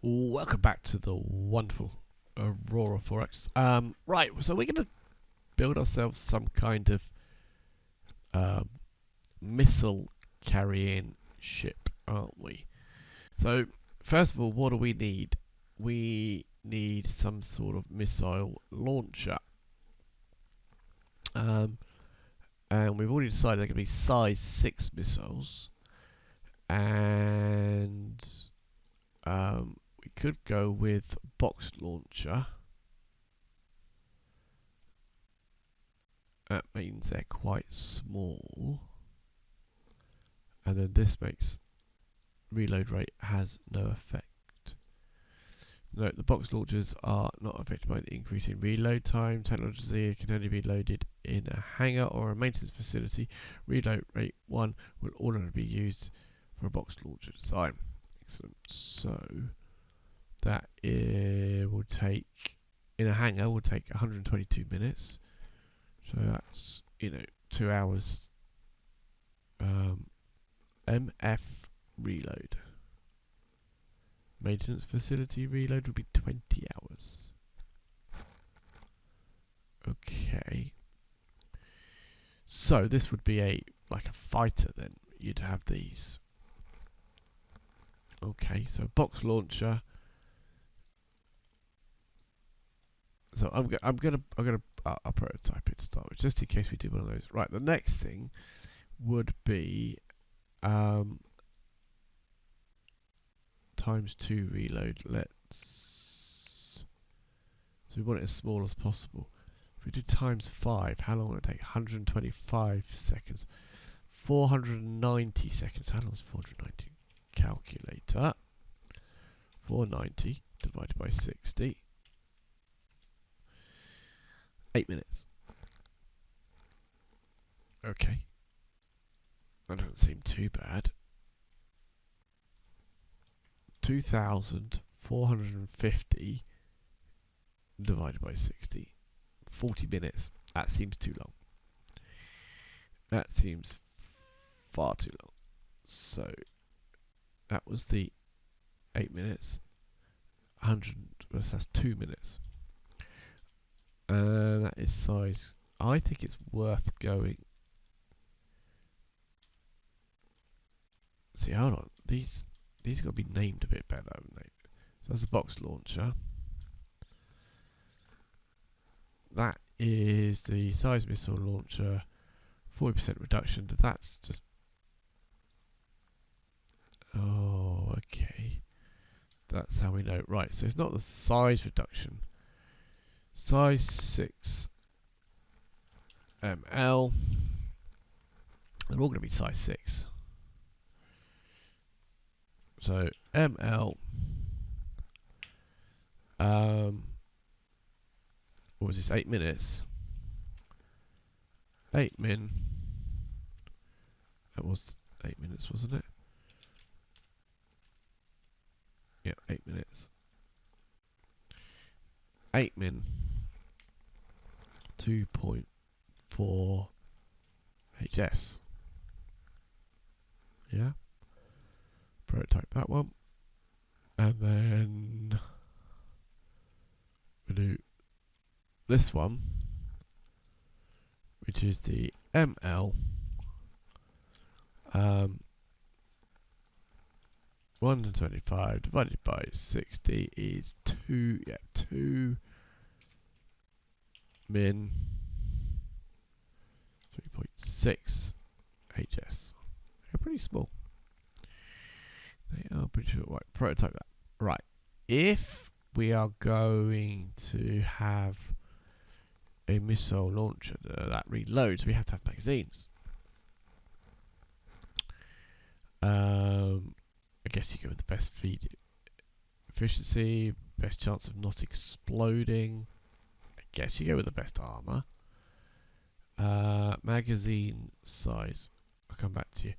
Welcome back to the wonderful Aurora Forex. Right, so we're going to build ourselves some kind of um, missile carrying ship, aren't we? So, first of all, what do we need? We need some sort of missile launcher. And we've already decided they're going to be size 6 missiles. And we could go with box launcher. That means they're quite small. And then this makes reload rate has no effect. Note, the box launchers are not affected by the increase in reload time. Technology can only be loaded in a hangar or a maintenance facility. Reload rate 1 will ordinarily be used for a box launcher design. Excellent. So that will take, in a hangar, will take 122 minutes. So that's, 2 hours. MF reload. Maintenance facility reload would be 20 hours. Okay. So this would be like a fighter then. You'd have these. Okay, so box launcher. So I'll prototype it to start with, just in case we do one of those. Right, the next thing would be times 2 reload. So we want it as small as possible. If we do times 5, how long will it take? 125 seconds. 490 seconds. How long is 490? Calculator. 490 divided by 60. 8 minutes. Okay. That doesn't seem too bad. 2,450 divided by 60. 40 minutes. That seems too long. That seems far too long. So that was the 8 minutes. 100, that's 2 minutes. That is size. I think it's worth going. See, hold on. These got to be named a bit better, haven't they? So that's a box launcher. That is the size missile launcher. 40% reduction. That's just. Oh, okay. That's how we know. Right, so it's not the size reduction. Size 6 ml. They're all going to be size 6. So ml. What was this? 8 minutes. 8 min. That was 8 minutes, wasn't it? Yeah, 8 minutes. 8 min. 2.4 HS. Yeah. Prototype that one. And then we'll do this one, which is the ML 125 divided by 60 is 2 min 3.6 HS. They're pretty small. They are pretty short. Right, prototype that. Right. If we are going to have a missile launcher that reloads, we have to have magazines. I guess you go with the best feed efficiency, best chance of not exploding. I guess you go with the best armor. Magazine size. I'll come back to you.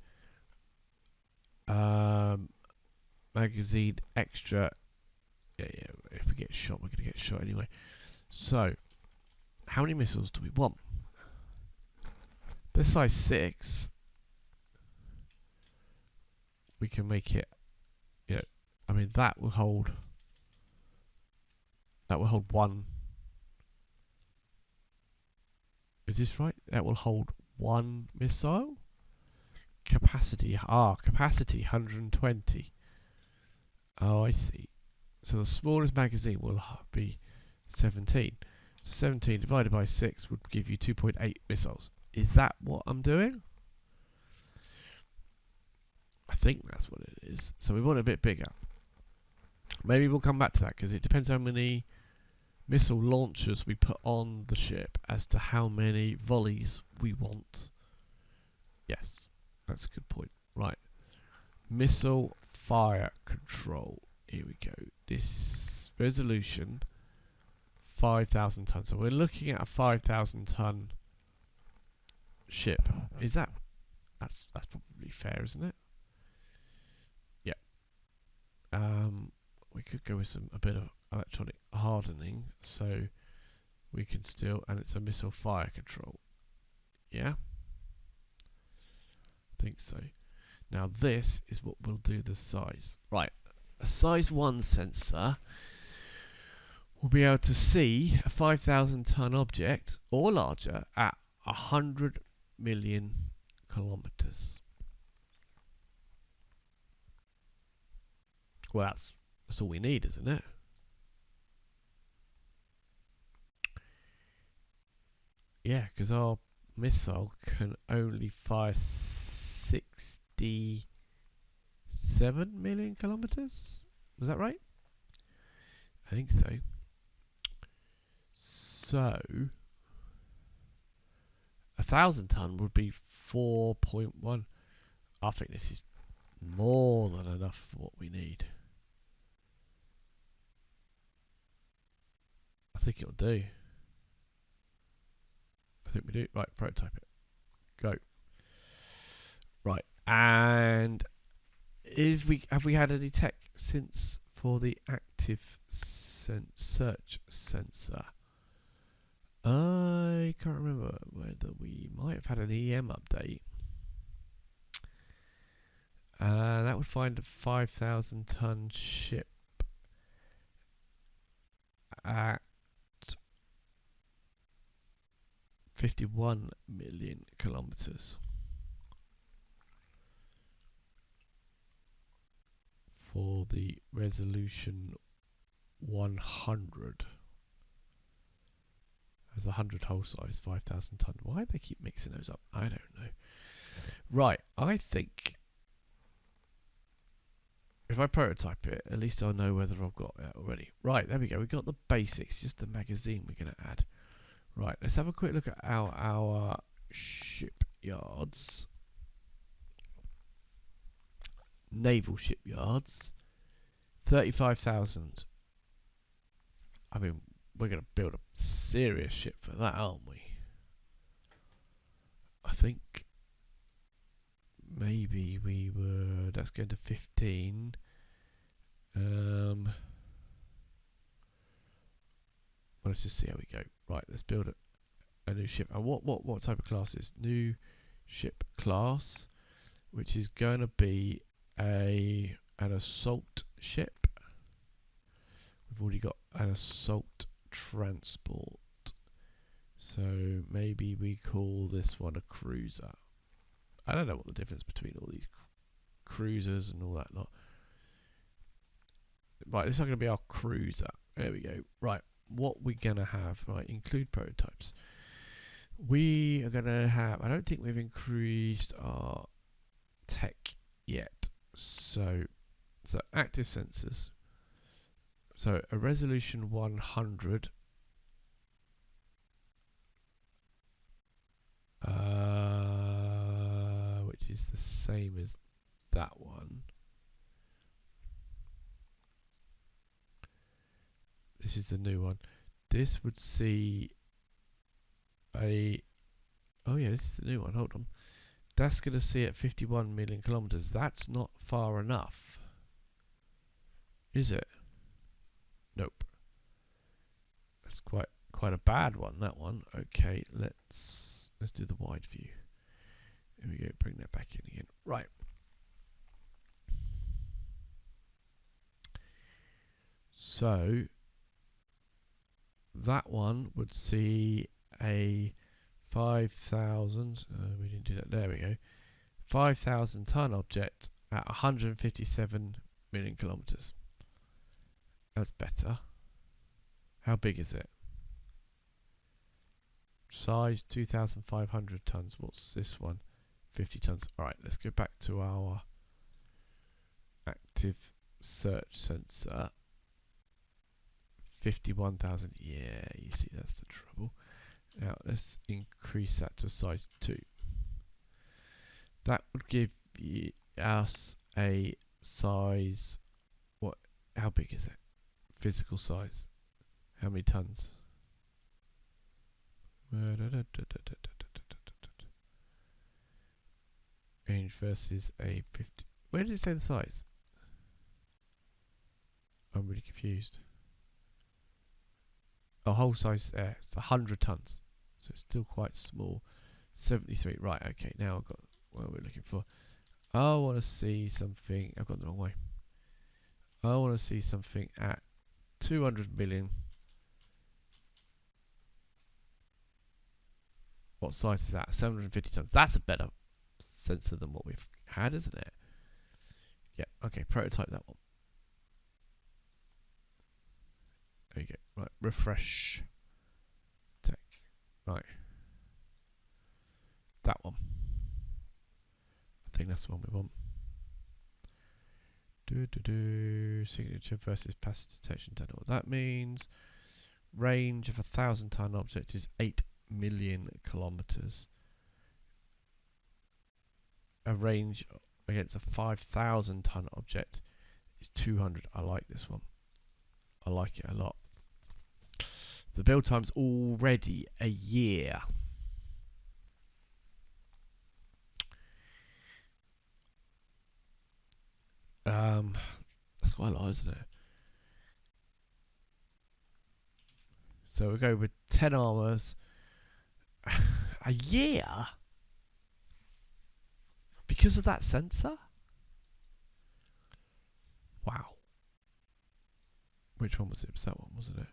Magazine extra. Yeah. If we get shot, we're going to get shot anyway. So, how many missiles do we want? This size 6. We can make it. I mean that will hold That will hold one. Is this right? That will hold one missile. Capacity. Capacity 120. Oh, I see. So the smallest magazine will be 17. So 17 divided by 6 would give you 2.8 missiles. Is that what I'm doing? I think that's what it is. So we want it a bit bigger. Maybe we'll come back to that because it depends how many missile launchers we put on the ship as to how many volleys we want. Yes, that's a good point. Right. Missile fire control. Here we go. This resolution 5,000 tons. So we're looking at a 5,000 ton ship. Is that's probably fair, isn't it? Yeah. We could go with a bit of electronic hardening, so we can still, and it's a missile fire control. Yeah. I think so. Now this is what will do the size. Right. A size 1 sensor will be able to see a 5,000 ton object or larger at 100 million kilometers. Well, that's all we need, isn't it? Yeah, because our missile can only fire 67 million kilometers. Was that right? I think so. So 1,000 ton would be 4.1. I think this is more than enough for what we need. I think it'll do. I think we do. Right, prototype it. Go. Right, and have we had any tech since for the active search sensor? I can't remember whether we might have had an EM update. That would find a 5,000 ton ship at 51 million kilometers for the resolution 100. As 100 hull size, 5,000 ton. Why do they keep mixing those up? I don't know. Right, I think if I prototype it, at least I'll know whether I've got it already. Right, there we go. We've got the basics, just the magazine we're going to add. Right, let's have a quick look at our shipyards. Naval shipyards. 35,000. I mean, we're going to build a serious ship for that, aren't we? I think maybe we were. That's going to 15. Let's just see how we go. Right, let's build a new ship. And what type of class is new ship class? Which is going to be an assault ship. We've already got an assault transport. So maybe we call this one a cruiser. I don't know what the difference between all these cruisers and all that lot. Right, this is going to be our cruiser. There we go. Right, what we're going to have, right, include prototypes. We are going to have, I don't think we've increased our tech yet. So active sensors. So a resolution 100. Which is the same as that one. This is the new one. This would see a. Oh yeah, this is the new one. Hold on. That's going to see at 51 million kilometers. That's not far enough, is it? Nope. That's quite a bad one. That one. Okay, let's do the wide view. Here we go. Bring that back in again. Right. So that one would see a 5,000. We didn't do that. There we go. 5,000 ton object at 157 million kilometers. That's better. How big is it? Size 2,500 tons. What's this one? 50 tons. Alright, let's go back to our active search sensor. 51,000. Yeah, you see, that's the trouble. Now, let's increase that to size 2. That would give us a size. What? How big is it? Physical size. How many tons? Range versus a 50. Where did it say the size? I'm really confused. Oh, whole size there. It's 100 tons. So it's still quite small. 73. Right, okay. Now I've got what we're looking for. I want to see something. I've gone the wrong way. I want to see something at 200 million. What size is that? 750 tons. That's a better sensor than what we've had, isn't it? Yeah, okay, prototype that one. There you go. Right, refresh. Tech. Right. That one. I think that's the one we want. Signature versus passive detection. Don't know what that means. Range of a 1,000 ton object is 8 million kilometers. A range against a 5,000 ton object is 200. I like this one. I like it a lot. The build time's already a year. That's quite a lot, isn't it? So we go with 10 armors. A year? Because of that sensor? Wow. Which one was it? It was that one, wasn't it?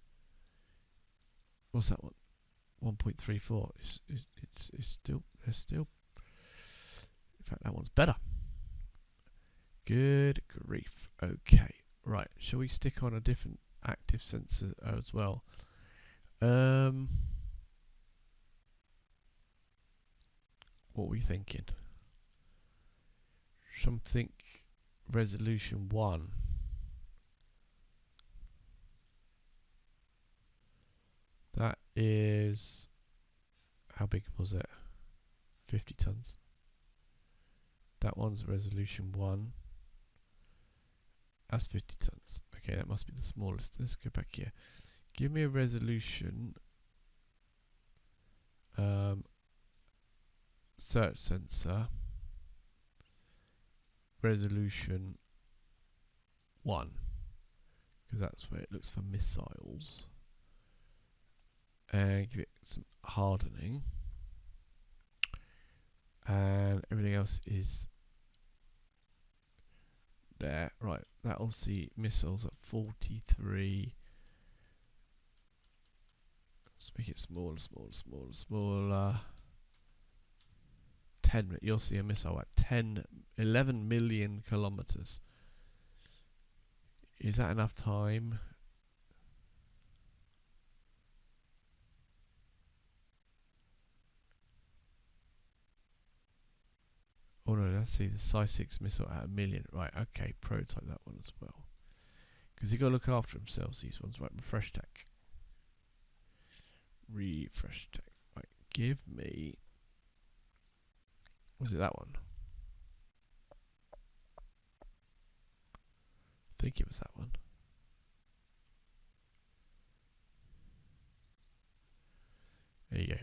What's that one? 1.34. It's still. There's still. In fact, that one's better. Good grief. Okay. Right. Shall we stick on a different active sensor as well? What are we thinking? Something resolution 1. That is. How big was it? 50 tons. That one's resolution 1. That's 50 tons. Okay, that must be the smallest. Let's go back here. Give me a resolution. Search sensor. Resolution 1. Because that's where it looks for missiles. And give it some hardening. And everything else is there. Right, that'll see missiles at 43. Let's make it smaller, smaller. 10. You'll see a missile at 11 million kilometers. Is that enough time? Oh no, let's see the size 6 missile at 1 million. Right, okay, prototype that one as well. Because you got to look after themselves, these ones. Right, refresh tech. Refresh tech. Right, give me. Was it that one? I think it was that one. There you go.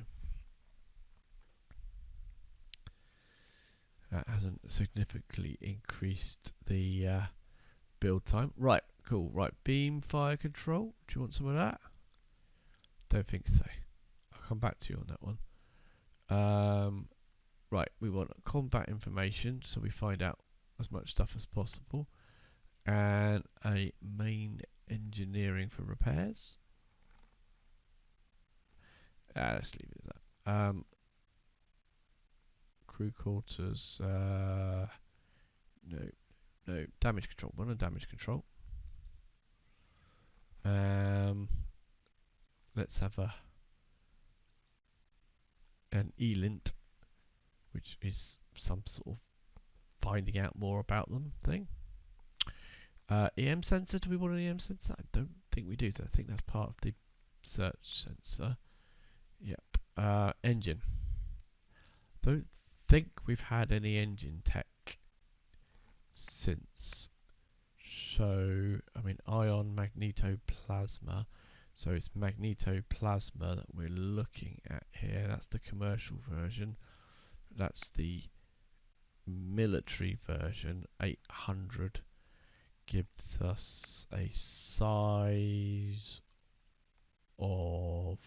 That hasn't significantly increased the build time. Right, cool. Right, beam fire control. Do you want some of that? Don't think so. I'll come back to you on that one. Right, we want combat information, so we find out as much stuff as possible. And a main engineering for repairs. Let's leave it at that. Crew quarters. No damage control. One on damage control. Let's have an ELINT, which is some sort of finding out more about them thing. EM sensor. Do we want an EM sensor? I don't think we do. So I think that's part of the search sensor. Yep. Engine. Don't think we've had any engine tech since. So, I mean, ion magnetoplasma. So it's magnetoplasma that we're looking at here. That's the commercial version. That's the military version. 800 gives us a size of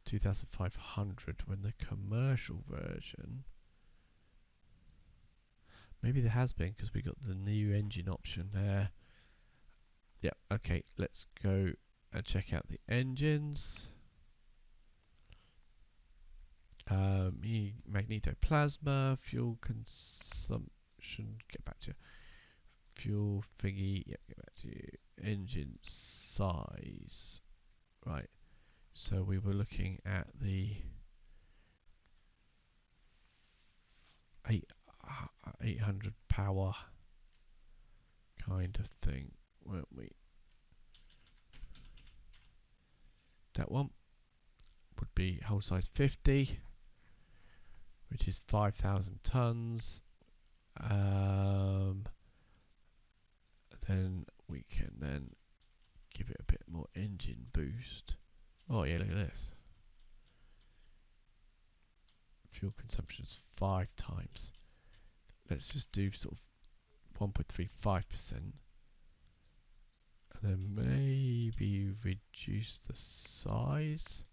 2500, when the commercial version, maybe there has been because we got the new engine option there. Yeah, okay, let's go and check out the engines. Magnetoplasma, fuel consumption, get back to you. Fuel thingy, yep, get back to you. Engine size. Right, so we were looking at the 800 power kind of thing, weren't we? That one would be hull size 50, which is 5,000 tons. Then we can then give it a bit more engine boost. Oh yeah, look at this. Fuel consumption is 5 times. Let's just do sort of 1.35%. And then maybe reduce the size.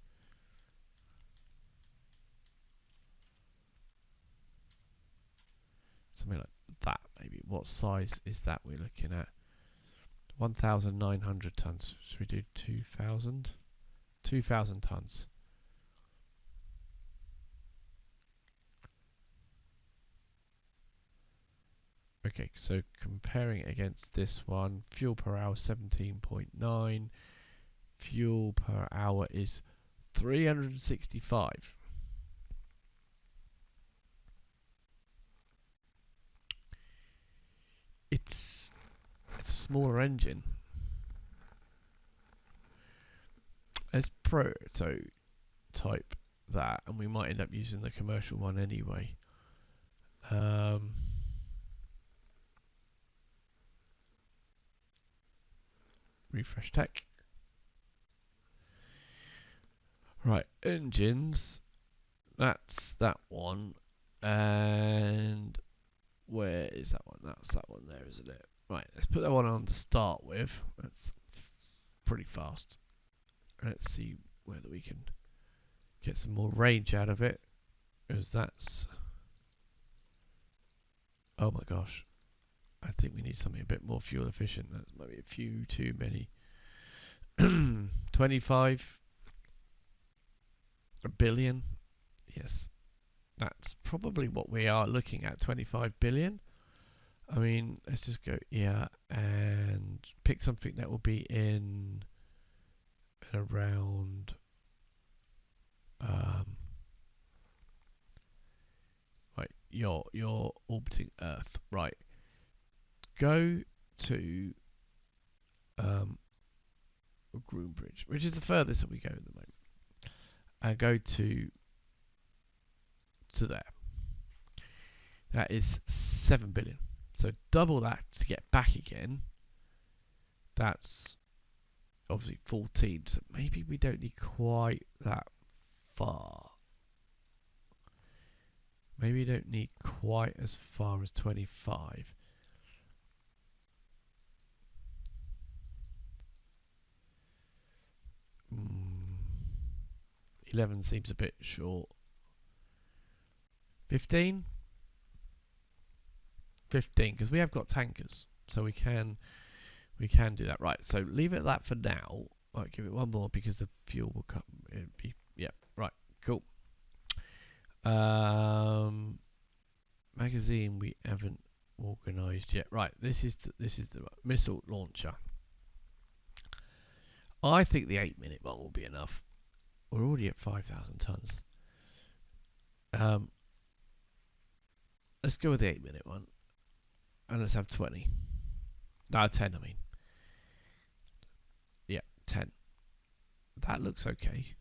Something like that, maybe. What size is that we're looking at? 1,900 tons. Should we do 2,000? 2,000 tons. Okay, so comparing it against this one, fuel per hour 17.9. Fuel per hour is 365. It's a smaller engine. Let's prototype that, and we might end up using the commercial one anyway. Refresh tech. Right, engines. That's that one. And where is that one? That's that one there, isn't it? Right, let's put that one on to start with. That's pretty fast. Let's see whether we can get some more range out of it. Because that's... Oh my gosh. I think we need something a bit more fuel efficient. That's maybe a few too many. 25 billion. Yes. That's probably what we are looking at. 25 billion. I mean, let's just go here and pick something that will be in and around right, you're orbiting Earth. Right. Go to Groombridge, which is the furthest that we go at the moment. And go to there. That is 7 billion. So double that to get back again. That's obviously 14. So maybe we don't need quite that far. Maybe we don't need quite as far as 25. Mm, 11 seems a bit short. 15? 15, because we have got tankers. So we can do that. Right, so leave it at that for now. I'll give it one more because the fuel will come. It'd be Yeah, right, cool. Magazine we haven't organised yet. Right, this is the missile launcher. I think the 8-minute one will be enough. We're already at 5,000 tons. Let's go with the 8-minute one, and let's have 20. No, 10. I mean, yeah, 10. That looks okay.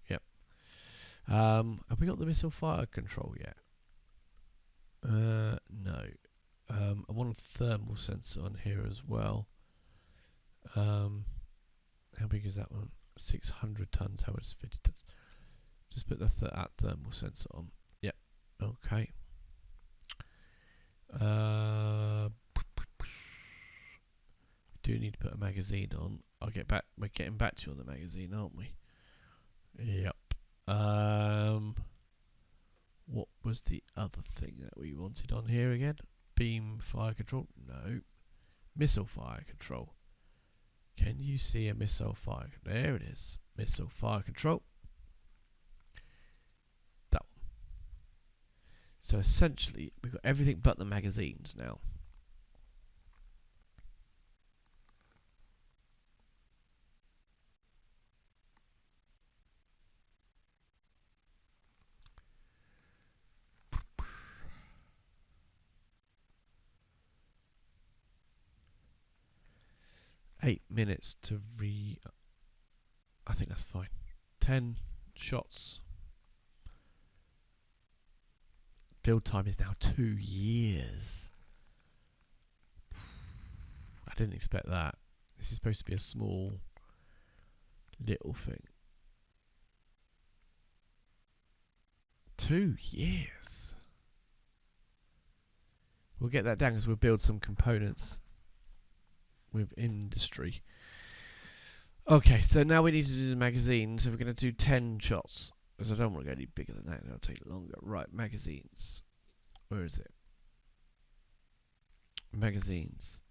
Yep. Have we got the missile fire control yet? No. I want a thermal sensor on here as well. How big is that one? 600 tons. How much is 50 tons? Just put the thermal sensor on. Yep. Okay. Do need to put a magazine on. I'll get back. We're getting back to you on the magazine, aren't we? Yep. What was the other thing that we wanted on here again? Beam fire control? No. Missile fire control. Can you see a missile fire? There it is. Missile fire control. That one. So essentially, we've got everything but the magazines now. Eight minutes to I think that's fine. 10 shots. Build time is now 2 years. I didn't expect that. This is supposed to be a small little thing. 2 years. We'll get that down because we'll build some components with industry. Okay, so now we need to do the magazine. So we're going to do 10 shots. Because I don't want to go any bigger than that. It'll take longer. Right, magazines. Where is it? Magazines.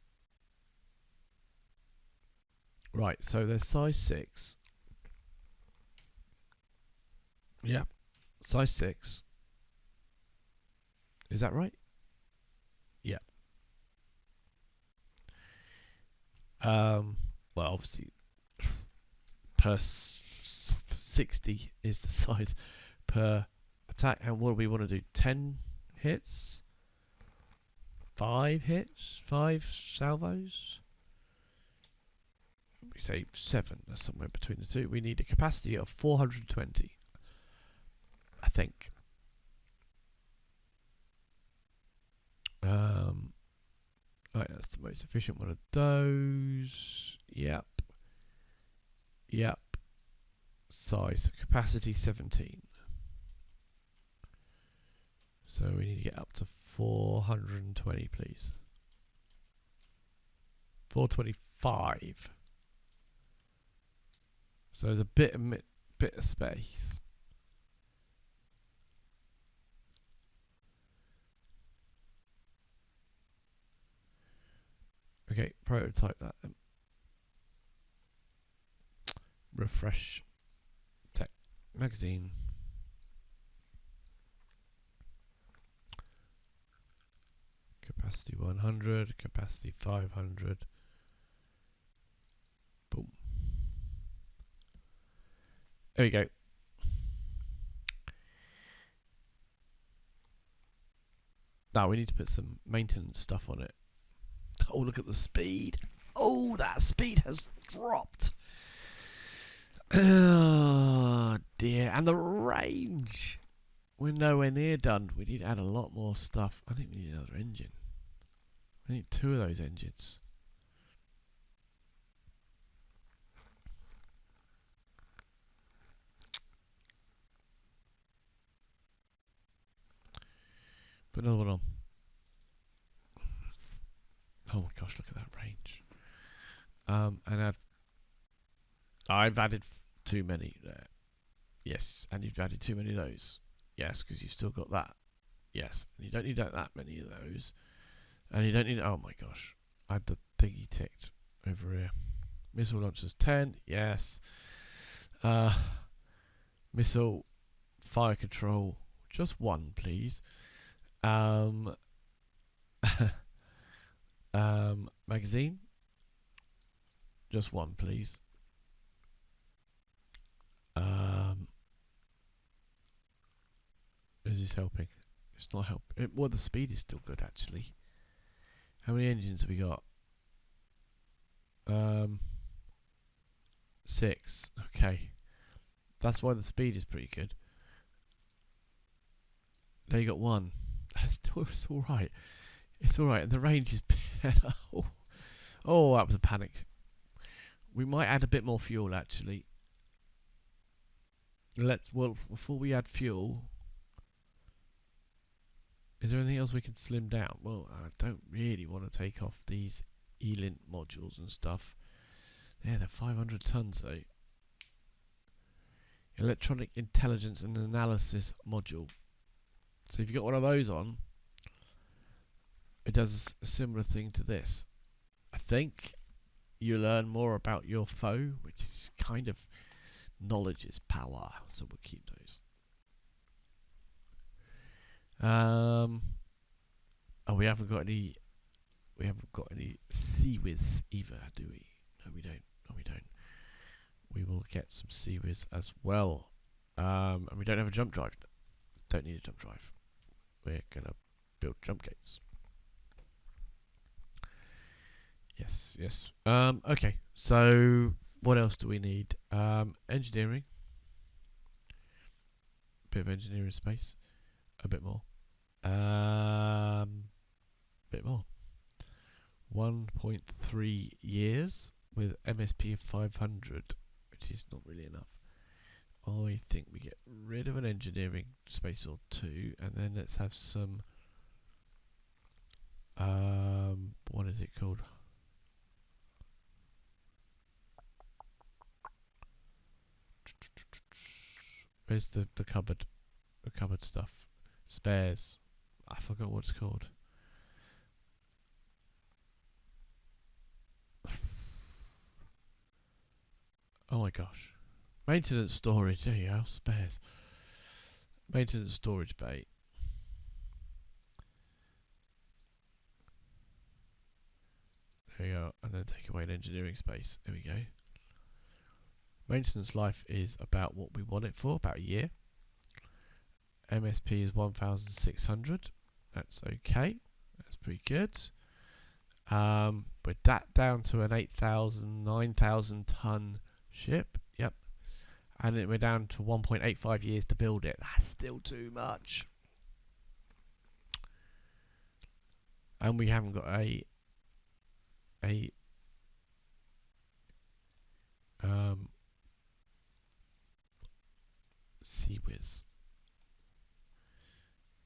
Right, so there's size 6. Yep. Size 6. Is that right? Yeah. Well, obviously, per 60 is the size per attack. And what do we want to do? 10 hits? 5 hits? 5 salvos? We say 7. That's somewhere between the two. We need a capacity of 420. I think. Right, that's the most efficient one of those. Yep. Yep. Size. Capacity 17. So we need to get up to 420, please. 425. So there's a bit of space. Okay, prototype that then. Refresh. Tech magazine. Capacity 100, capacity 500. Boom. There we go. Now we need to put some maintenance stuff on it. Oh, look at the speed. Oh, that speed has dropped. Oh, dear. And the range. We're nowhere near done. We need to add a lot more stuff. I think we need another engine. I need 2 of those engines. Put another one on. Oh my gosh, look at that range. And I've added too many there. Yes, and you've added too many of those. Yes, because you've still got that. Yes, and you don't need that many of those. And you don't need. Oh my gosh, I had the thingy ticked over here. Missile launchers 10, yes. Missile fire control, just 1, please. Magazine, just 1, please. Is this helping? It's not helping. Well, the speed is still good, actually. How many engines have we got? 6. Okay. That's why the speed is pretty good. Now you got 1. It's alright. It's alright. And the range is better. Oh, that was a panic. We might add a bit more fuel, actually. Well, before we add fuel, is there anything else we can slim down? Well, I don't really want to take off these E-lint modules and stuff. Yeah, they're 500 tons though. Electronic Intelligence and Analysis module. So if you've got one of those on, it does a similar thing to this. I think you learn more about your foe, which is kind of knowledge is power. So we'll keep those. Oh, we haven't got any. We haven't got any CWIS either, do we? No, we don't. No, we don't. We will get some CWIS as well. And we don't have a jump drive. Don't need a jump drive. We're gonna build jump gates. Yes, yes. Okay. So what else do we need? Engineering. Bit of engineering space. A bit more. Bit more. 1.3 years with MSP of 500, which is not really enough. I think we get rid of an engineering space or 2, and then let's have some. What is it called? Where's the cupboard? The cupboard stuff. Spares. I forgot what it's called. Oh my gosh. Maintenance storage. There you go. Spares. Maintenance storage bay. There we go. And then take away an engineering space. There we go. Maintenance life is about what we want it for, about a year. MSP is 1,600. That's okay. That's pretty good. With that down to an 8,000, 9,000 ton ship. Yep. And we're down to 1.85 years to build it. That's still too much. And we haven't got a CWIS.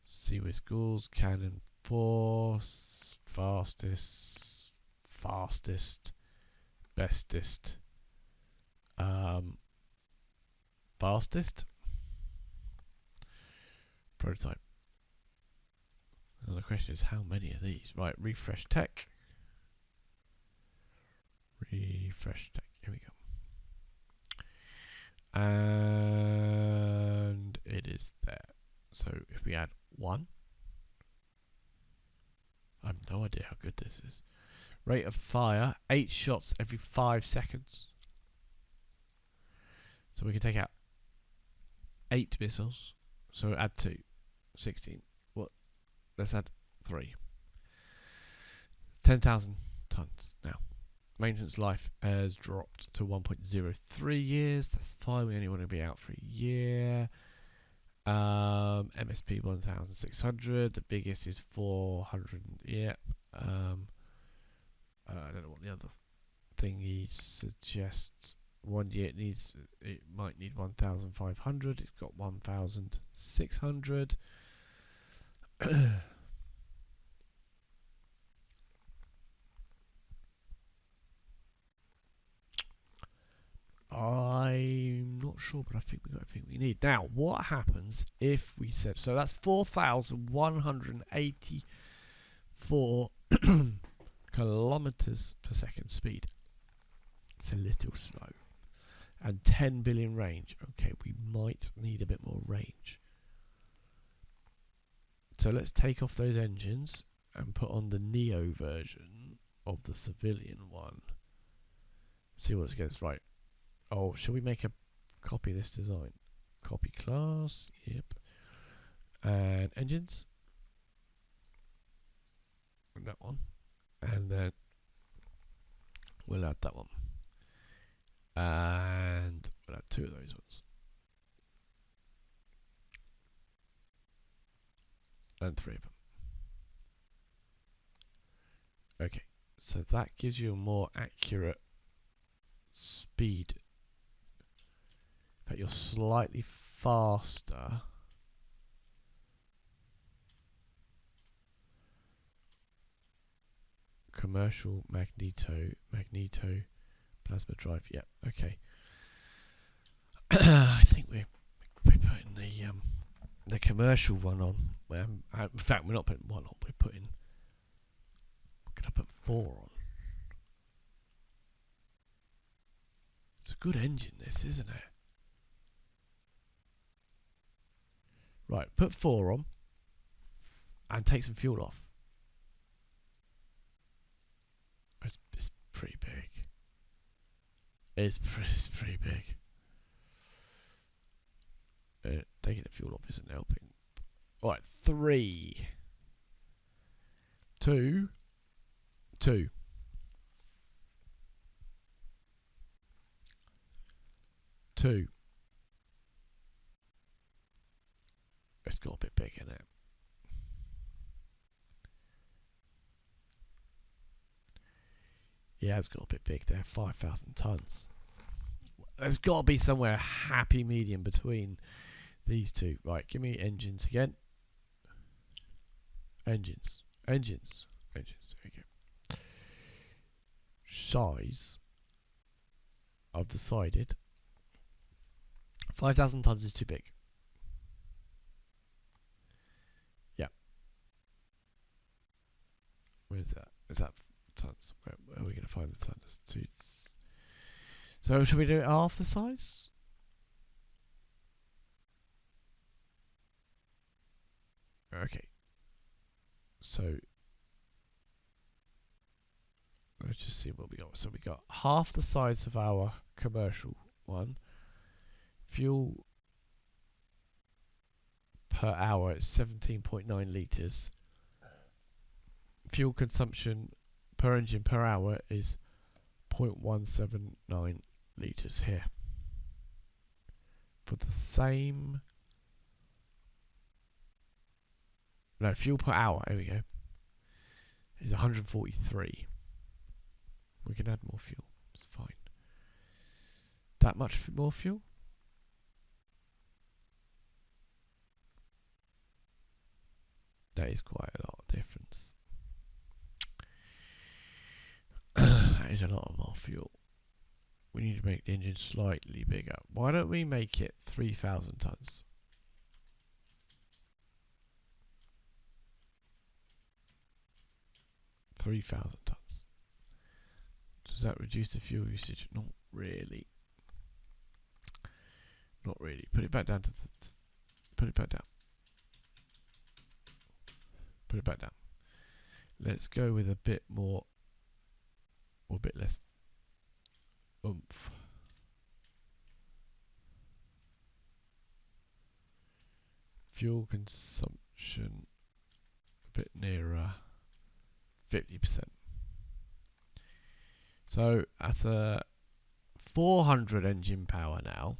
CWIS Ghouls, Cannon Force, fastest, bestest, fastest, prototype. And the question is how many of these? Right, refresh tech. Refresh tech, here we go. And it is there. So if we add 1, I have no idea how good this is. Rate of fire, 8 shots every 5 seconds. So we can take out 8 missiles. So add 2, 16. Well, let's add 3. 10,000 tons now. Maintenance life has dropped to 1.03 years. That's fine. We only want to be out for a year. MSP 1,600. The biggest is 400. Yep. I don't know what the other thing he suggests. 1 year it might need 1,500. It's got 1,600. I'm not sure, but I think we got everything we need. Now, what happens if we said so? That's 4,184 kilometers per second speed. It's a little slow. And 10 billion range. Okay, we might need a bit more range. So let's take off those engines and put on the Neo version of the civilian one. See what it gets right. Oh, shall we make a copy of this design? Copy class, yep. And engines. And that one. And then we'll add that one. And we'll add 2 of those ones. And 3 of them. Okay, so that gives you a more accurate speed. But you're slightly faster. Commercial magneto, plasma drive. Yeah, okay. I think we're putting the commercial one on. In fact, we're not putting one on. We're gonna put 4 on. It's a good engine, this, isn't it? Right, put 4 on and take some fuel off. It's pretty big. It's pretty big. Taking the fuel off isn't helping. Alright, 3, 2, 2. It's got a bit big in it. Yeah, it's got a bit big there. 5,000 tons. There's got to be somewhere a happy medium between these two. Right, give me engines again. Engines. There you go. Size. I've decided 5,000 tons is too big. Yeah. Where's that? Is that tons? Where are we going to find the tons? So should we do it half the size? Okay. So let's just see what we got. So we got half the size of our commercial one. Fuel per hour is 17.9 litres. Fuel consumption per engine per hour is 0.179 litres here. For the same... No, fuel per hour, here we go, is 143. We can add more fuel, it's fine. That much more fuel? That is quite a lot of difference. That is a lot of more fuel. We need to make the engine slightly bigger. Why don't we make it 3,000 tons? 3,000 tons. Does that reduce the fuel usage? Not really. Not really. Put it back down to put it back down. Put it back down. Let's go with a bit more or a bit less oomph. Fuel consumption a bit nearer 50%. So at a 400 engine power now.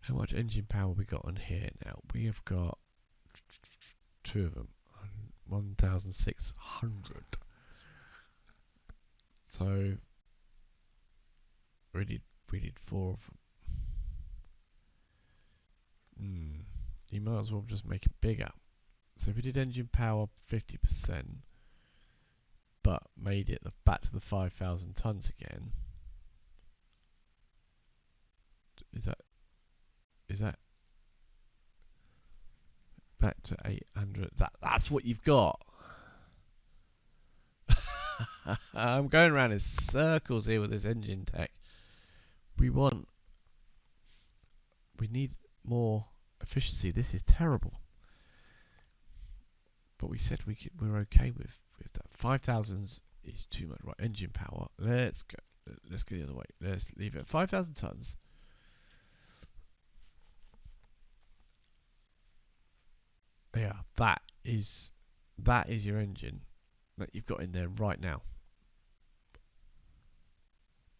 How much engine power we got on here now? We have got 2 of them. 1,600. So we need 4 of them. You might as well just make it bigger. So if we did engine power 50%, but made it back to the 5,000 tons again, is that back to 800. That's what you've got. I'm going around in circles here with this engine tech. We need more efficiency. This is terrible. But we said we're okay with that. 5,000 is too much. Right, engine power. Let's go the other way. Let's leave it at 5,000 tons. Yeah, that is your engine that you've got in there right now.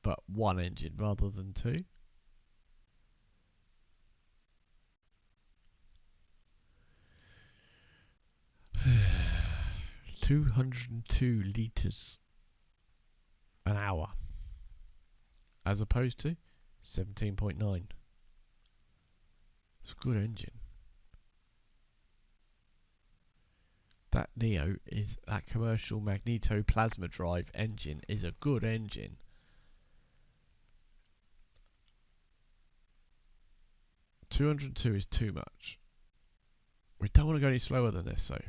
But one engine rather than two. $202 liters an hour, as opposed to 17.9. It's a good engine. That Neo is that commercial magneto plasma drive engine is a good engine. $202 is too much. We don't want to go any slower than this, so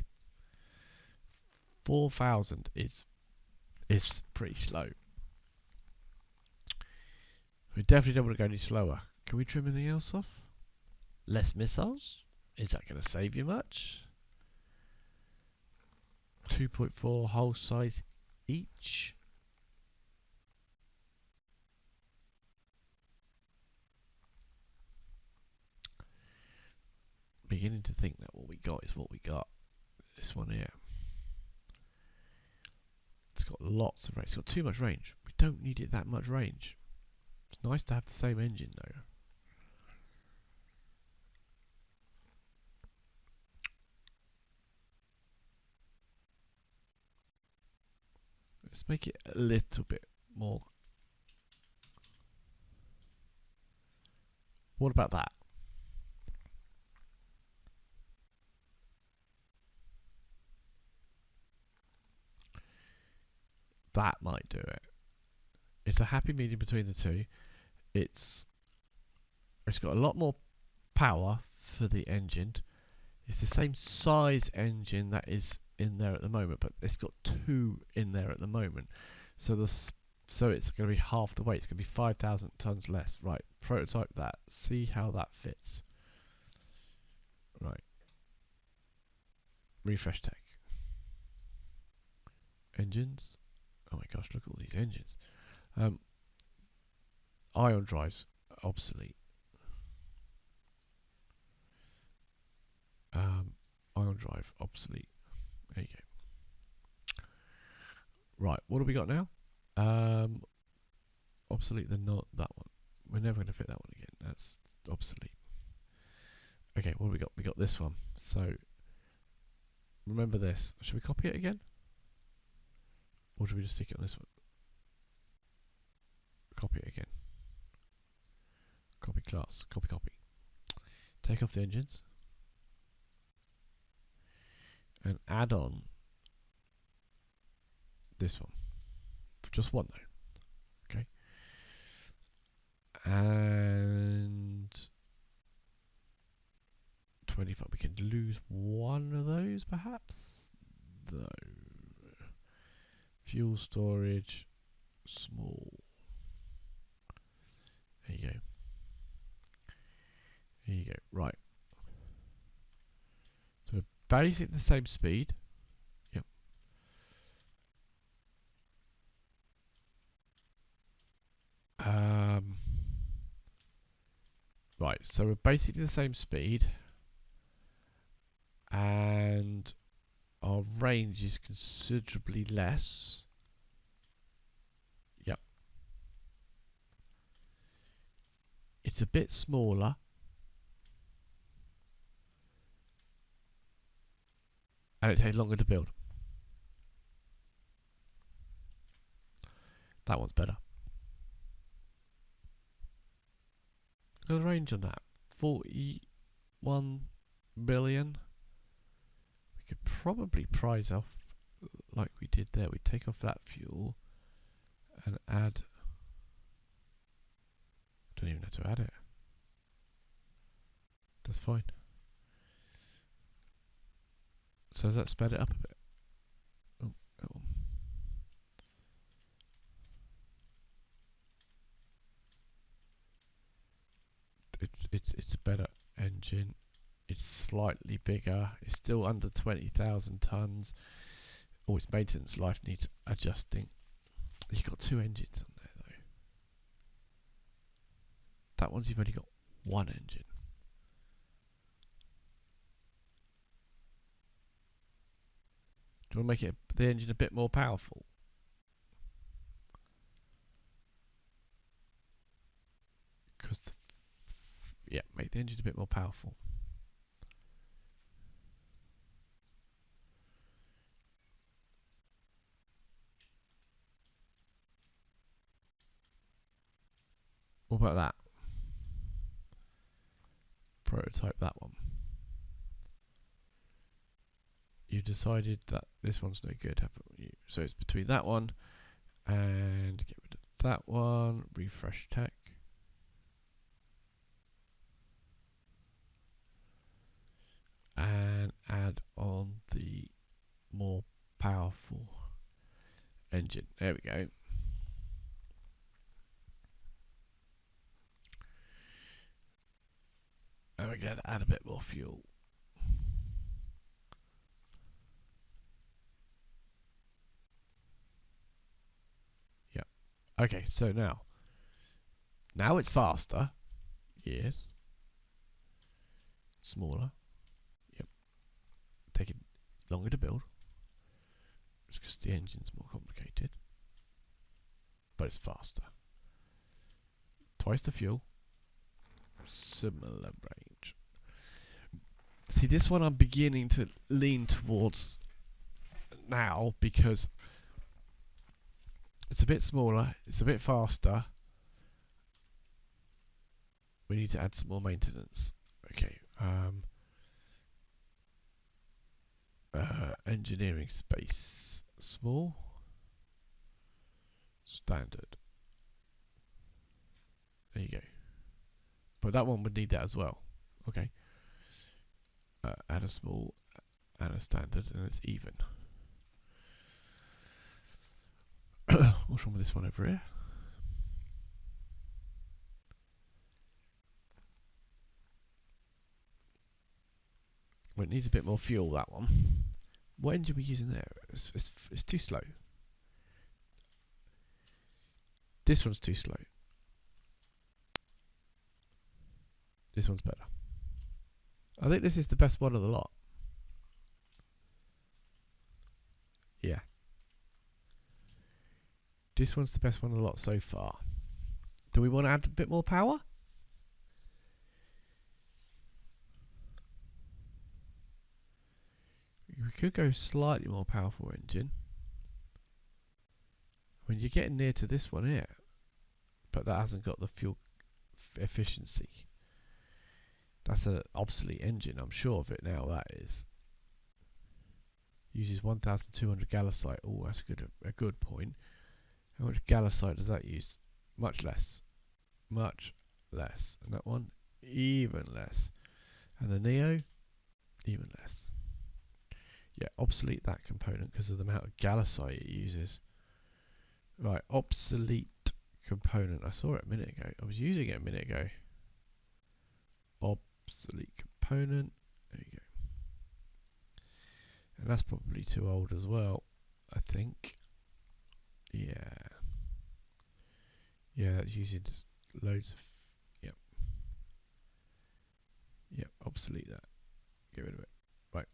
4,000 is pretty slow. We definitely don't want to go any slower. Can we trim anything else off? Less missiles? Is that going to save you much? 2.4 hull size each. Beginning to think that what we got is what we got. This one here. It's got lots of range. It's got too much range. We don't need it that much range. It's nice to have the same engine though. Let's make it a little bit more. What about that? That might do it. It's a happy medium between the two. It's got a lot more power for the engine. It's the same size engine that is in there at the moment, but it's got two in there at the moment. So it's going to be half the weight. It's going to be 5,000 tons less. Right, prototype that. See how that fits. Right. Refresh tech. Engines. Oh my gosh, look at all these engines. Ion drives obsolete. Ion drive obsolete. There you go. Right, what do we got now? Obsolete, then not that one. We're never going to fit that one again. That's obsolete. Okay, what do we got? We got this one. So remember this. Should we copy it again? Or should we just stick it on this one? Copy it again. Copy class. Copy, copy. Take off the engines. And add on this one. Just one though. Okay. And 25. We can lose one of those perhaps? Though. Fuel storage. Small. There you go. There you go. Right. So basically the same speed. Yep. Right. So we're basically the same speed, and our range is considerably less. Yep. It's a bit smaller. And it takes longer to build. That one's better. Look at the range on that. 41 billion. We could probably price off like we did there. We take off that fuel and add. Don't even have to add it. That's fine. So has that sped it up a bit? Oh, that one. It's a better engine. It's slightly bigger. It's still under 20,000 tons. Oh, its maintenance life needs adjusting. You've got two engines on there though. That one's you've only got one engine. Do you want to make it the engine a bit more powerful? Because yeah, make the engine a bit more powerful. What about that? Prototype that one. You've decided that this one's no good, haven't you? So it's between that one and get rid of that one. Refresh tech. And add on the more powerful engine. There we go. And we're going to add a bit more fuel. Yep. Okay, so now it's faster. Yes. Smaller. Yep. Taking longer to build. It's because the engine's more complicated. But it's faster. Twice the fuel. Similar range. See, this one I'm beginning to lean towards now because it's a bit smaller, it's a bit faster. We need to add some more maintenance. Okay. Engineering space. Small. Standard. There you go. But that one would need that as well. Okay. Add a small and a standard, and it's even. What's wrong with this one over here? Well, it needs a bit more fuel, that one. What engine are we using there? It's too slow. This one's too slow. This one's better. I think this is the best one of the lot. Yeah. This one's the best one of the lot so far. Do we want to add a bit more power? We could go slightly more powerful engine. When you're getting near to this one here, but that hasn't got the fuel efficiency. That's an obsolete engine, I'm sure of it now, that is. Uses 1,200 gallicite. Oh, that's a good point. How much gallicite does that use? Much less. Much less. And that one, even less. And the Neo, even less. Yeah, obsolete that component because of the amount of gallicite it uses. Right, obsolete component. I saw it a minute ago. I was using it a minute ago. Obsolete component. There you go. And that's probably too old as well, I think. Yeah. Yeah, that's using just loads of... Yep. Yep, obsolete that. Get rid of it. Right.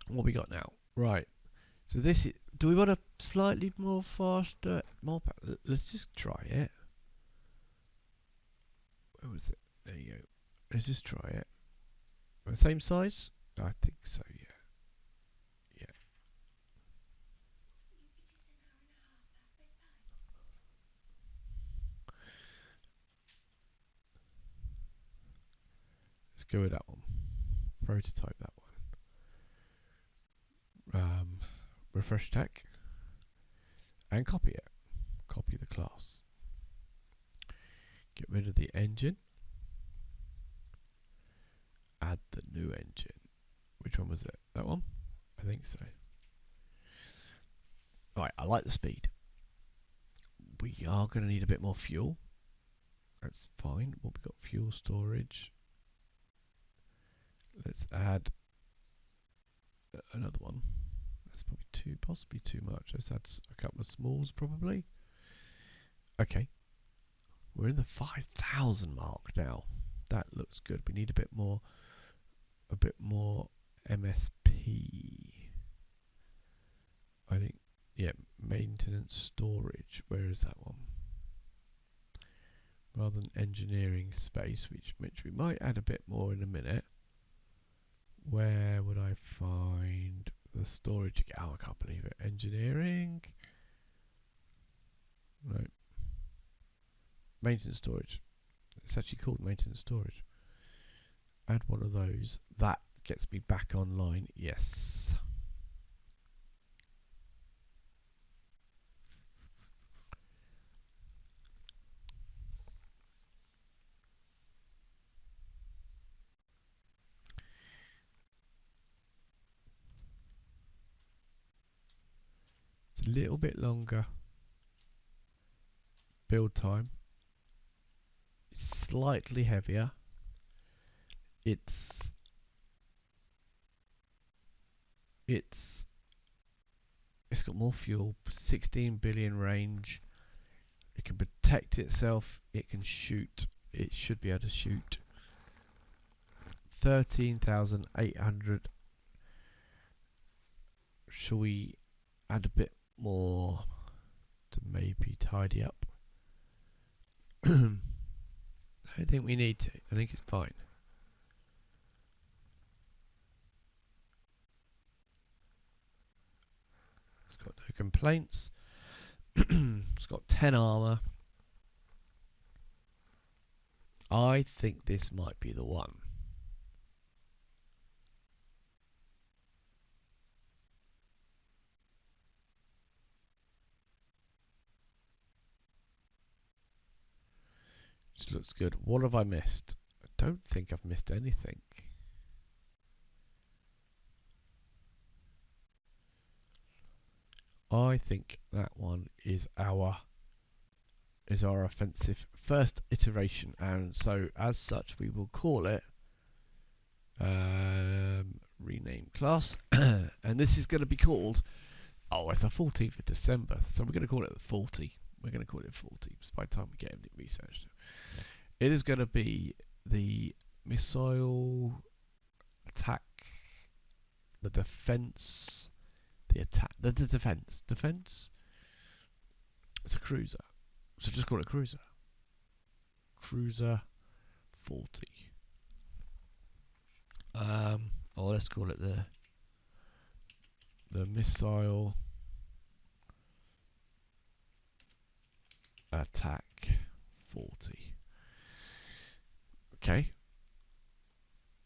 What we got now? Right. So this is... Do we want a slightly more faster... Let's just try it. Where was it? There you go. Let's just try it. The same size? I think so, yeah. Yeah. Let's go with that one. Prototype that one. Refresh tech. And copy it. Copy the class. Get rid of the engine. the new engine. Which one was it? That one? I think so. Right, I like the speed. We are going to need a bit more fuel. That's fine. Well, we've got fuel storage. Let's add another one. That's probably possibly too much. Let's add a couple of smalls probably. Okay. We're in the 5,000 mark now. That looks good. We need a bit more MSP. I think, yeah, maintenance storage. Where is that one? Rather than engineering space, which we might add a bit more in a minute. Where would I find the storage? Oh, I can't believe it. Engineering. No. Maintenance storage. It's actually called maintenance storage. Add one of those. That gets me back online. Yes. It's a little bit longer build time. It's slightly heavier. It's got more fuel, 16 billion range. It can protect itself. It can shoot. It should be able to shoot 13,800. Shall we add a bit more to maybe tidy up? I don't think we need to. I think it's fine. It's got no complaints. It's got 10 armor. I think this might be the one. Just looks good. What have I missed? I don't think I've missed anything. I think that one is our offensive first iteration, and so as such we will call it rename class, and this is going to be called, oh, it's the 14th of December, so we're going to call it 40. We're going to call it 40 by the time we get everything researched. It is going to be the missile attack, the defense, the attack, the defense. It's a cruiser, so just call it cruiser. Cruiser 40. Or let's call it the missile attack 40. Okay.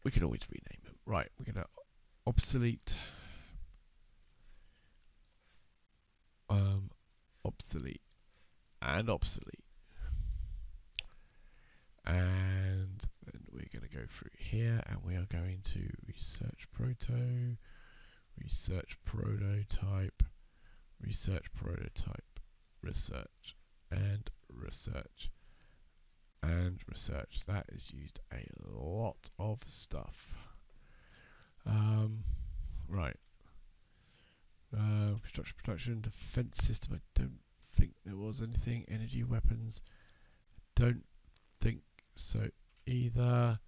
We can always rename it. Right, we're gonna obsolete obsolete and obsolete. And then we're going to go through here and we are going to research research prototype, research prototype, research and research and research. That is used a lot of stuff. Right. Construction, production, defense system. I don't think there was anything. Energy weapons. Don't think so either.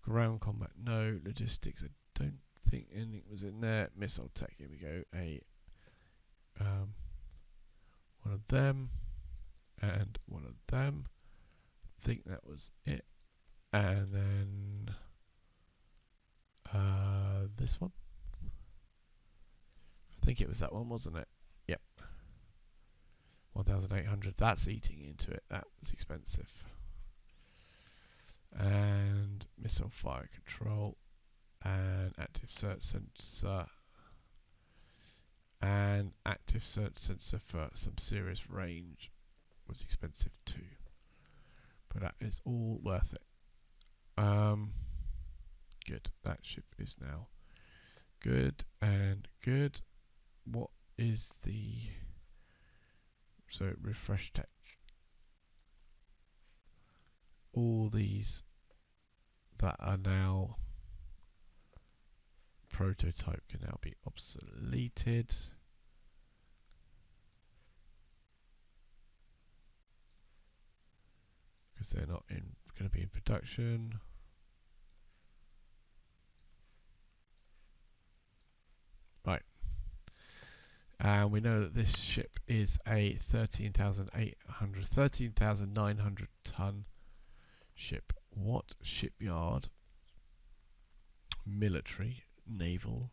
Ground combat, no. Logistics, I don't think anything was in there. Missile tech, here we go. One of them and one of them. I think that was it. And then this one. I think it was that one, wasn't it? Yep. 1,800. That's eating into it. That was expensive. And missile fire control and active search sensor and active search sensor for some serious range was expensive too, but that is all worth it. Good. That ship is now good and good. What is the... So refresh tech. All these that are now prototype can now be obsoleted. Because they're not going to be in production. Right. And we know that this ship is a 13,900 ton ship. What shipyard, military, naval,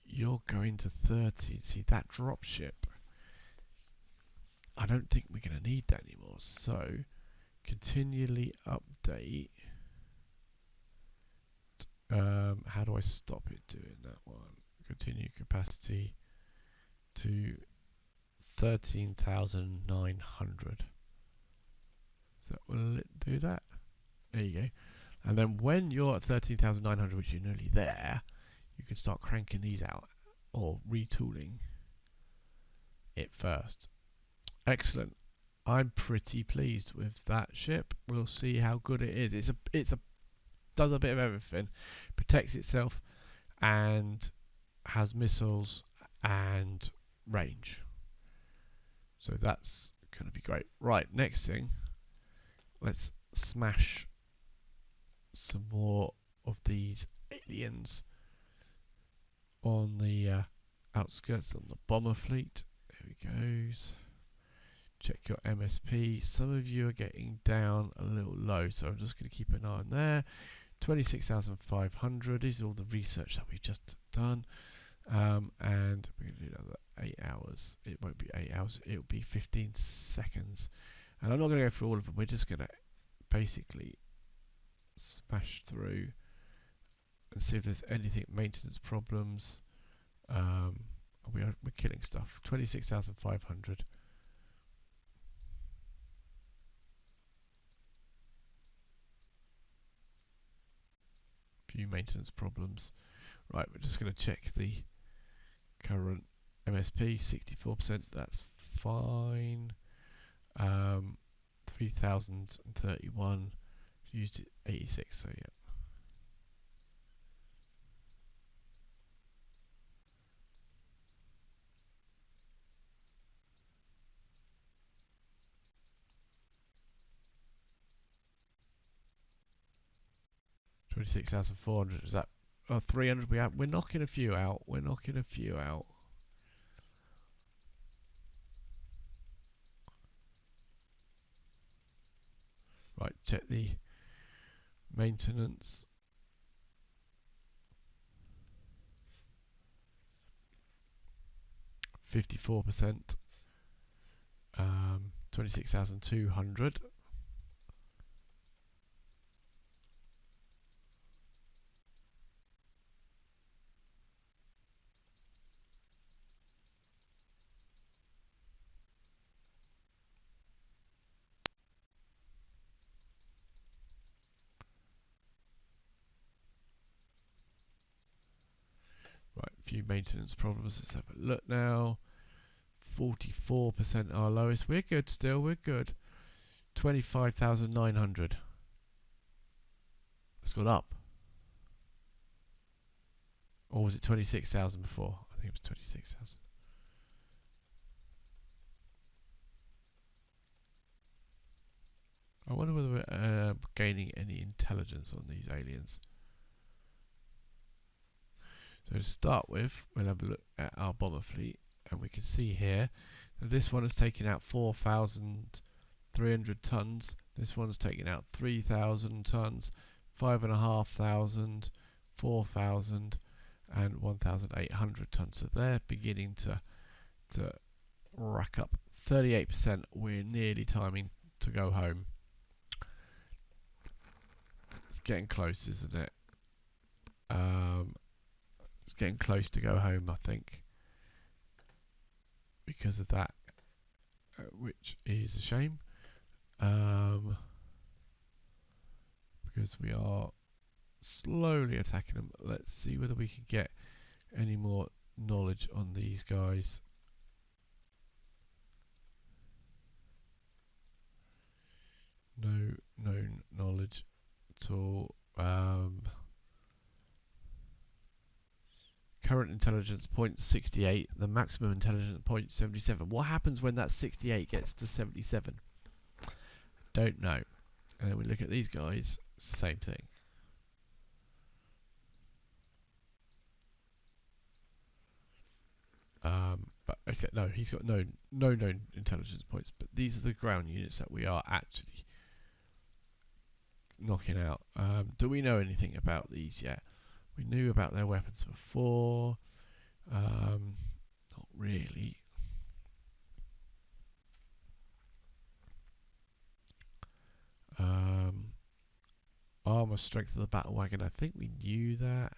you're going to 30. See, that drop ship, I don't think we're going to need that anymore. So, continually update. How do I stop it doing that one? Continue capacity to 13,900. So will it do that? There you go. And then when you're at 13,900, which you're nearly there, you can start cranking these out or retooling it first. Excellent. I'm pretty pleased with that ship. We'll see how good it is. It's a does a bit of everything, protects itself, and has missiles and range. So that's going to be great. Right, next thing, let's smash some more of these aliens on the outskirts, on the bomber fleet. There he goes. Check your MSP. Some of you are getting down a little low, so I'm just going to keep an eye on there. 26,500 is all the research that we've just done. And we're going to do another 8 hours. It won't be 8 hours, it'll be 15 seconds. And I'm not going to go through all of them, we're just going to basically smash through and see if there's anything, maintenance problems. We're killing stuff. 26,500. Few maintenance problems. Right, we're just going to check the current MSP, 64%, that's fine. 3,031, used it 86, so yeah. $26,400, is that 300? We're knocking a few out. We're knocking a few out. Right, check the maintenance. 54%. 26,200. Right, a few maintenance problems. Let's have a look now. 44% our lowest. We're good still. We're good. 25,900. It's gone up. Or was it 26,000 before? I think it was 26,000. I wonder whether we're gaining any intelligence on these aliens. So to start with, we'll have a look at our bomber fleet, and we can see here that this one has taken out 4,300 tons. This one's taken out 3,000 tons, 5,500, 4,000, and 1,800 tons. So they're beginning to rack up 38%. We're nearly timing to go home. It's getting close, isn't it? It's getting close to go home, I think, because of that, which is a shame. because we are slowly attacking them. Let's see whether we can get any more knowledge on these guys. No known knowledge at all. Current intelligence 0.68, the maximum intelligence 0.77. What happens when that 68 gets to 77? Don't know. And then we look at these guys, it's the same thing. But okay, no, he's got no known intelligence points. But these are the ground units that we are actually knocking out. Do we know anything about these yet? We knew about their weapons before. Not really. Armor strength of the battle wagon. I think we knew that.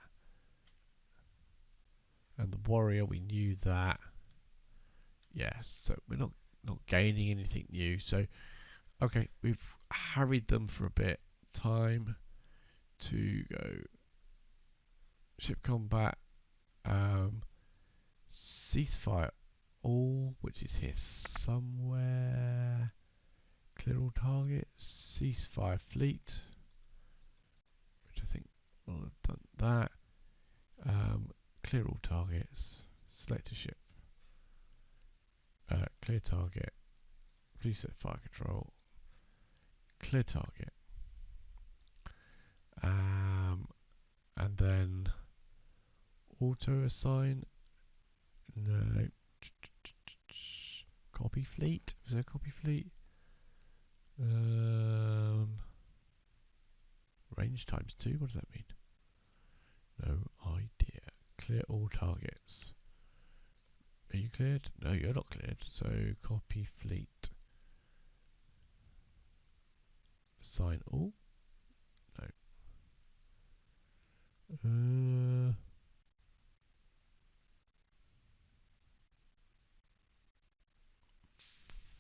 And the warrior, we knew that. Yeah, so we're not gaining anything new. So, okay, we've harried them for a bit. Time to go ship combat. Ceasefire all, which is here somewhere. Clear all targets. Ceasefire fleet, which I think will have done that. Clear all targets. Select a ship. Clear target. Please set fire control. Clear target. And then auto assign. No. Copy fleet. Is there a copy fleet? Range times 2. What does that mean? No idea. Clear all targets. Are you cleared? No, you're not cleared. So copy fleet. Assign all. No.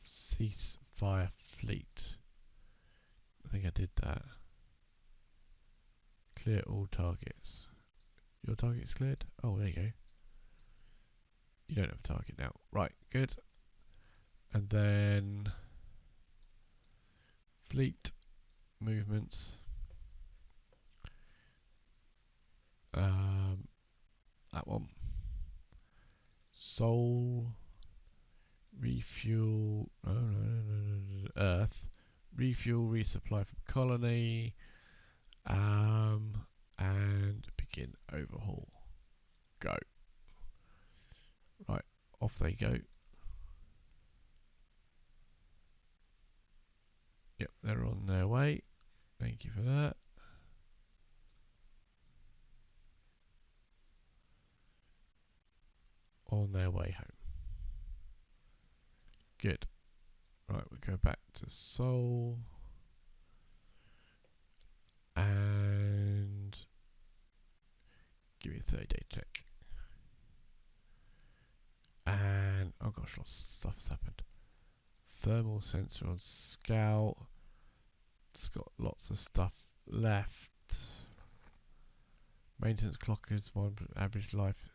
Cease fire fleet. I think I did that. Clear all targets. Your target's cleared? Oh, there you go. You don't have a target now. Right, good. And then fleet movements. That one. Soul. Refuel. No. Earth. Refuel, resupply from colony. And begin overhaul. Go. Right, off they go. Yep, they're on their way. Thank you for that. On their way home. Good. Right, we go back to Seoul. And give me a 30-day check. And oh gosh, lots of stuff has happened. Thermal sensor on Scout. It's got lots of stuff left. Maintenance clock is 1 average life.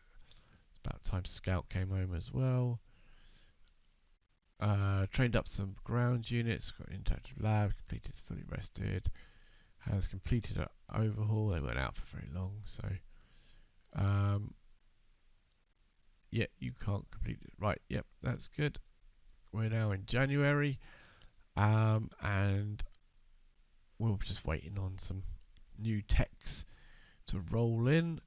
It's about time Scout came home as well. Trained up some ground units. Got an interactive lab. Completed, fully rested. Has completed an overhaul. They weren't out for very long, so yeah, you can't complete it. Right, yep, that's good. We're now in January, and we're just waiting on some new techs to roll in,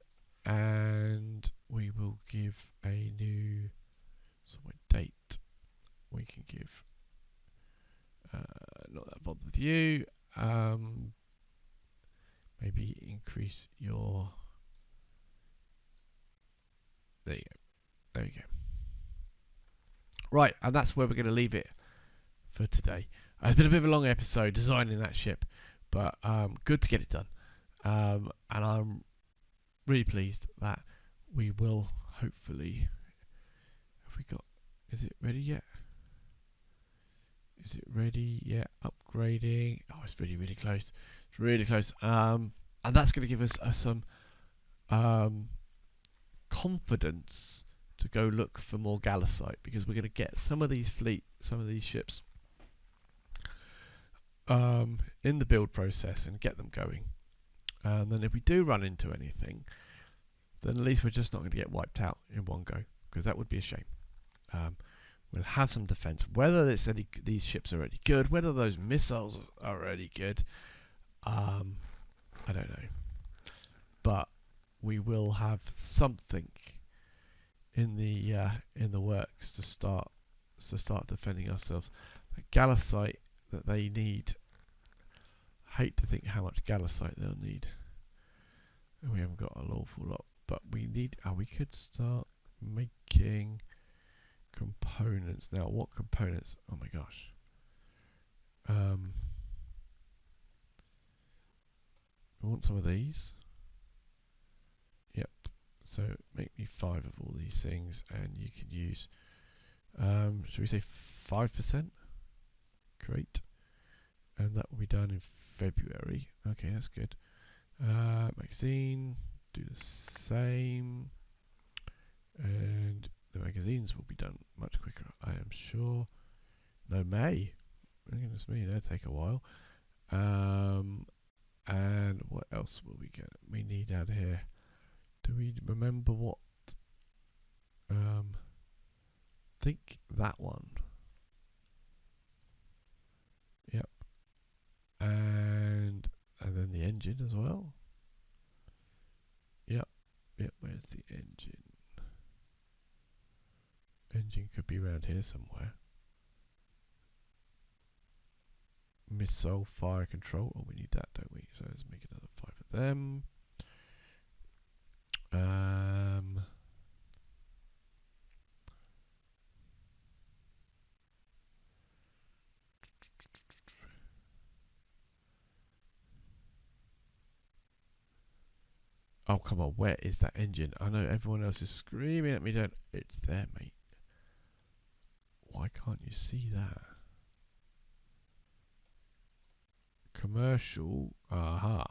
and we will give a new date. We can give not that bothered with you. Maybe increase your. There you go. There you go. Right, and that's where we're going to leave it for today. It's been a bit of a long episode designing that ship, but good to get it done. And I'm really pleased that we will hopefully. Have we got? Is it ready yet? Is it ready? Yeah, upgrading. Oh, it's really, really close. It's really close. And that's going to give us some um, confidence to go look for more Gallicite, because we're going to get some of these ships in the build process and get them going. And then if we do run into anything, then at least we're just not going to get wiped out in one go, because that would be a shame. We'll have some defense. Whether these ships are already good, whether those missiles are already good, I don't know. But we will have something in the works to start defending ourselves. The Gallicite that they need. I hate to think how much Gallicite they'll need. We haven't got an awful lot, but we need. We could start making components now. What components? Oh my gosh. We want some of these. Yep. So make me 5 of all these things, and you can use. Should we say 5%? Great. And that will be done in February. Okay, that's good. Magazine, do the same. And the magazines will be done much quicker, I am sure. No, May. Oh, goodness me, that'll take a while. And what else will we need out here? Do we remember what? Think that one. Yep. And then the engine as well. Yep. Where's the engine? Engine could be around here somewhere. Missile fire control. Oh, we need that, don't we? So let's make another 5 of them. Oh, come on. Where is that engine? I know everyone else is screaming at me. It's there, mate. Why can't you see that? Commercial. Aha.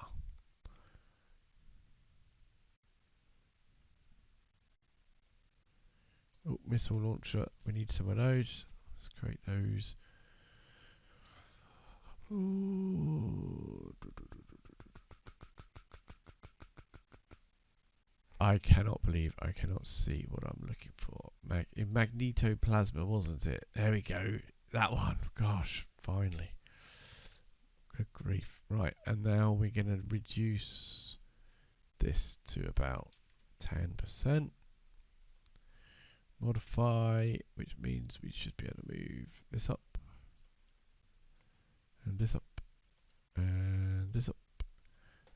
Oh, missile launcher. We need some of those. Let's create those. Ooh. I cannot believe I cannot see what I'm looking for. Magnetoplasma, wasn't it? There we go. That one. Gosh, finally. Good grief. Right, and now we're going to reduce this to about 10%. Modify, which means we should be able to move this up. And this up. And this up.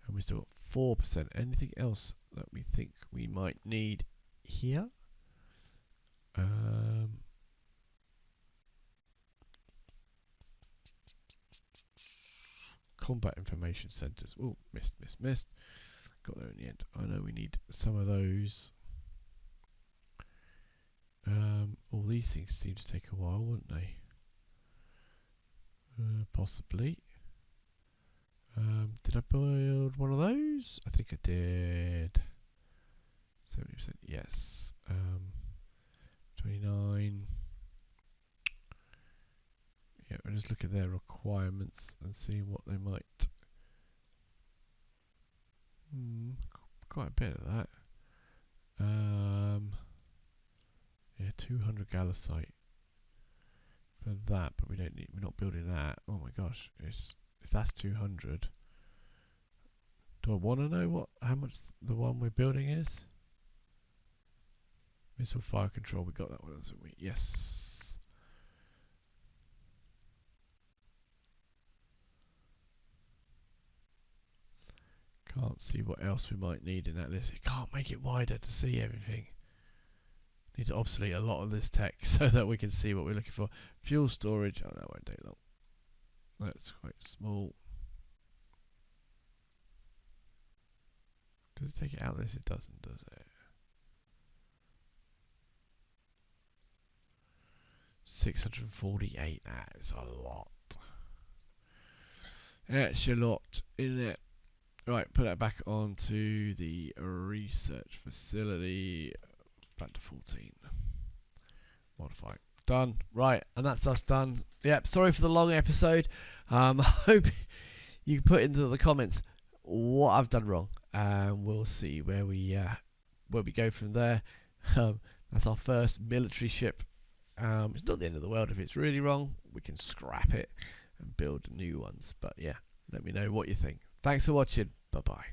And we still got 4%. Anything else that we think we might need here? Combat information centers. Oh, missed. Got there in the end. I know we need some of those. All these things seem to take a while, won't they? Possibly. Did I build one of those? I think I did. 70%, yes. 29. Yeah, we'll just look at their requirements and see what they might. Quite a bit of that. Yeah, 200 Gallicite for that, but we don't need. We're not building that. Oh my gosh! If that's 200, do I want to know how much the one we're building is? Missile fire control. We got that one, haven't we? Yes. Can't see what else we might need in that list. It can't make it wider to see everything. Need to obsolete a lot of this text so that we can see what we're looking for. Fuel storage. Oh, that won't take long. That's quite small. Does it take it out of this? It doesn't, does it? 648. That is a lot. That's a lot, isn't it? Right, put that back onto the research facility. Back to 14. Modify. Done. Right, and that's us done. Yep, sorry for the long episode. I hope you can put into the comments what I've done wrong, and we'll see where we go from there. That's our first military ship. It's not the end of the world if it's really wrong. We can scrap it and build new ones. But yeah, let me know what you think. Thanks for watching. Bye bye.